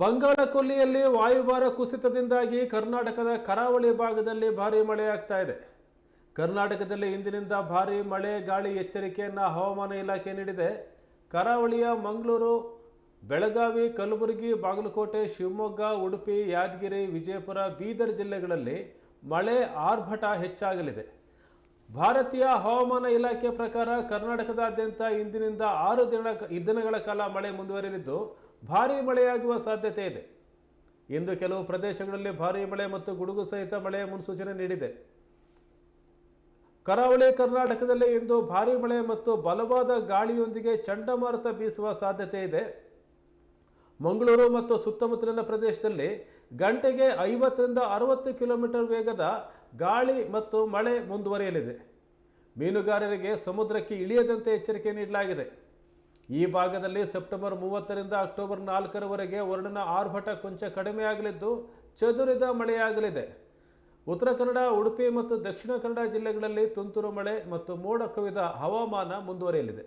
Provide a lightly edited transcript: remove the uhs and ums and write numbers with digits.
ಬಂಗಾಳ ಕೊಲ್ಲಿಯಲ್ಲಿ ವಾಯುಭಾರ ಕುಸಿತದಿಂದಾಗಿ ಕರ್ನಾಟಕದ ಕರಾವಳಿ ಭಾಗದಲ್ಲಿ ಭಾರೀ ಮಳೆಯಾಗ್ತಾ ಇದೆ. ಕರ್ನಾಟಕದಲ್ಲಿ ಇಂದಿನಿಂದ ಭಾರೀ ಮಳೆ ಗಾಳಿ ಎಚ್ಚರಿಕೆಯನ್ನು ಹವಾಮಾನ ಇಲಾಖೆ ನೀಡಿದೆ. ಕರಾವಳಿಯ ಮಂಗಳೂರು, ಬೆಳಗಾವಿ, ಕಲಬುರಗಿ, ಬಾಗಲಕೋಟೆ, ಶಿವಮೊಗ್ಗ, ಉಡುಪಿ, ಯಾದಗಿರಿ, ವಿಜಯಪುರ, ಬೀದರ್ ಜಿಲ್ಲೆಗಳಲ್ಲಿ ಮಳೆ ಆರ್ಭಟ ಹೆಚ್ಚಾಗಲಿದೆ. ಭಾರತೀಯ ಹವಾಮಾನ ಇಲಾಖೆ ಪ್ರಕಾರ ಕರ್ನಾಟಕದಾದ್ಯಂತ ಇಂದಿನಿಂದ 6 ದಿನಗಳ ಕಾಲ ಮಳೆ ಮುಂದುವರಿಯಲಿದ್ದು ಭಾರೀ ಮಳೆಯಾಗುವ ಸಾಧ್ಯತೆ ಇದೆ. ಇಂದು ಕೆಲವು ಪ್ರದೇಶಗಳಲ್ಲಿ ಭಾರೀ ಮಳೆ ಮತ್ತು ಗುಡುಗು ಸಹಿತ ಮಳೆಯ ಮುನ್ಸೂಚನೆ ನೀಡಿದೆ. ಕರಾವಳಿ ಕರ್ನಾಟಕದಲ್ಲಿ ಇಂದು ಭಾರೀ ಮಳೆ ಮತ್ತು ಬಲವಾದ ಗಾಳಿಯೊಂದಿಗೆ ಚಂಡಮಾರುತ ಬೀಸುವ ಸಾಧ್ಯತೆ ಇದೆ. ಮಂಗಳೂರು ಮತ್ತು ಸುತ್ತಮುತ್ತಲಿನ ಪ್ರದೇಶದಲ್ಲಿ ಗಂಟೆಗೆ 50 ರಿಂದ 60 ಕಿಲೋಮೀಟರ್ ವೇಗದ ಗಾಳಿ ಮತ್ತು ಮಳೆ ಮುಂದುವರಿಯಲಿದೆ. ಮೀನುಗಾರರಿಗೆ ಸಮುದ್ರಕ್ಕೆ ಇಳಿಯದಂತೆ ಎಚ್ಚರಿಕೆ ನೀಡಲಾಗಿದೆ. ಈ ಭಾಗದಲ್ಲಿ ಸೆಪ್ಟೆಂಬರ್ 30 ರಿಂದ ಅಕ್ಟೋಬರ್ 4ರವರೆಗೆ ವರುಣನ ಆರ್ಭಟ ಕೊಂಚ ಕಡಿಮೆಯಾಗಲಿದ್ದು ಚದುರಿದ ಮಳೆಯಾಗಲಿದೆ. ಉತ್ತರ ಕನ್ನಡ, ಉಡುಪಿ ಮತ್ತು ದಕ್ಷಿಣ ಕನ್ನಡ ಜಿಲ್ಲೆಗಳಲ್ಲಿ ತುಂತುರು ಮಳೆ ಮತ್ತು ಮೋಡ ಕವಿದ ಹವಾಮಾನ ಮುಂದುವರಿಯಲಿದೆ.